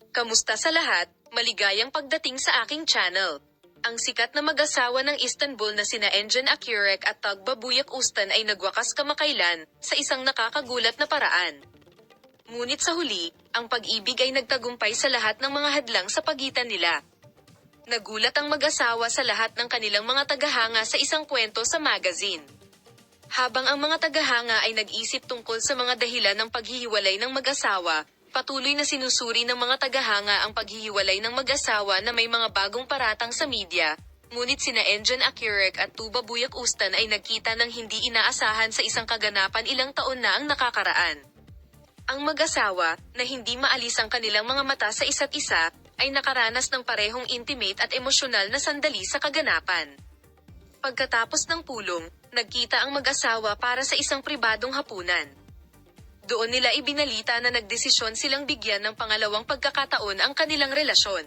Kamusta sa lahat? Maligayang pagdating sa aking channel. Ang sikat na mag-asawa ng Istanbul na sina Engin Akyurek at Tugba Ustan ay nagwakas kamakailan, sa isang nakakagulat na paraan. Ngunit sa huli, ang pag-ibig ay nagtagumpay sa lahat ng mga hadlang sa pagitan nila. Nagulat ang mag-asawa sa lahat ng kanilang mga tagahanga sa isang kwento sa magazine. Habang ang mga tagahanga ay nag-isip tungkol sa mga dahilan ng paghihiwalay ng mag-asawa, patuloy na sinusuri ng mga tagahanga ang paghihiwalay ng mag-asawa na may mga bagong paratang sa media, ngunit sina Engin Akyurek at Tuba Ustan ay nagkita ng hindi inaasahan sa isang kaganapan ilang taon na ang nakakaraan. Ang mag-asawa, na hindi maalis ang kanilang mga mata sa isa't isa, ay nakaranas ng parehong intimate at emosyonal na sandali sa kaganapan. Pagkatapos ng pulong, nagkita ang mag-asawa para sa isang pribadong hapunan. Doon nila ibinalita na nagdesisyon silang bigyan ng pangalawang pagkakataon ang kanilang relasyon.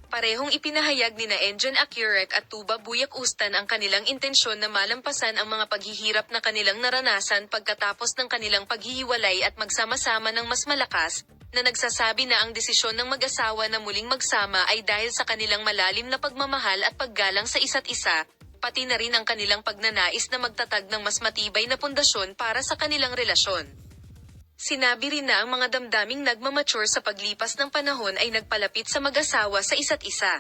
Parehong ipinahayag nina Engin Akyurek at Tuba Ustan ang kanilang intensyon na malampasan ang mga paghihirap na kanilang naranasan pagkatapos ng kanilang paghihiwalay at magsama-sama ng mas malakas, na nagsasabi na ang desisyon ng mag-asawa na muling magsama ay dahil sa kanilang malalim na pagmamahal at paggalang sa isa't isa, pati na rin ang kanilang pagnanais na magtatag ng mas matibay na pundasyon para sa kanilang relasyon. Sinabi rin na ang mga damdaming nagmamature sa paglipas ng panahon ay nagpalapit sa mag-asawa sa isa't isa.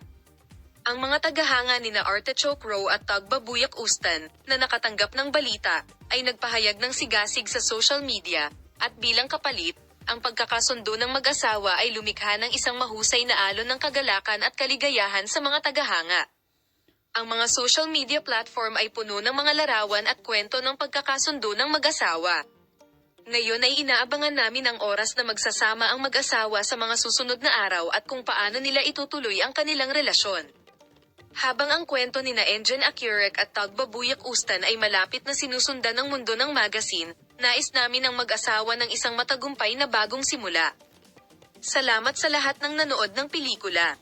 Ang mga tagahanga nina Artichoke Row at Tugba Ustan, na nakatanggap ng balita, ay nagpahayag ng sigasig sa social media, at bilang kapalit, ang pagkakasundo ng mag-asawa ay lumikha ng isang mahusay na alon ng kagalakan at kaligayahan sa mga tagahanga. Ang mga social media platform ay puno ng mga larawan at kwento ng pagkakasundo ng mag-asawa. Ngayon ay inaabangan namin ang oras na magsasama ang mag-asawa sa mga susunod na araw at kung paano nila itutuloy ang kanilang relasyon. Habang ang kwento nina Engin Akyurek at Tugba Ustan ay malapit na sinusundan ng mundo ng magazine, nais namin ang mag-asawa ng isang matagumpay na bagong simula. Salamat sa lahat ng nanood ng pelikula.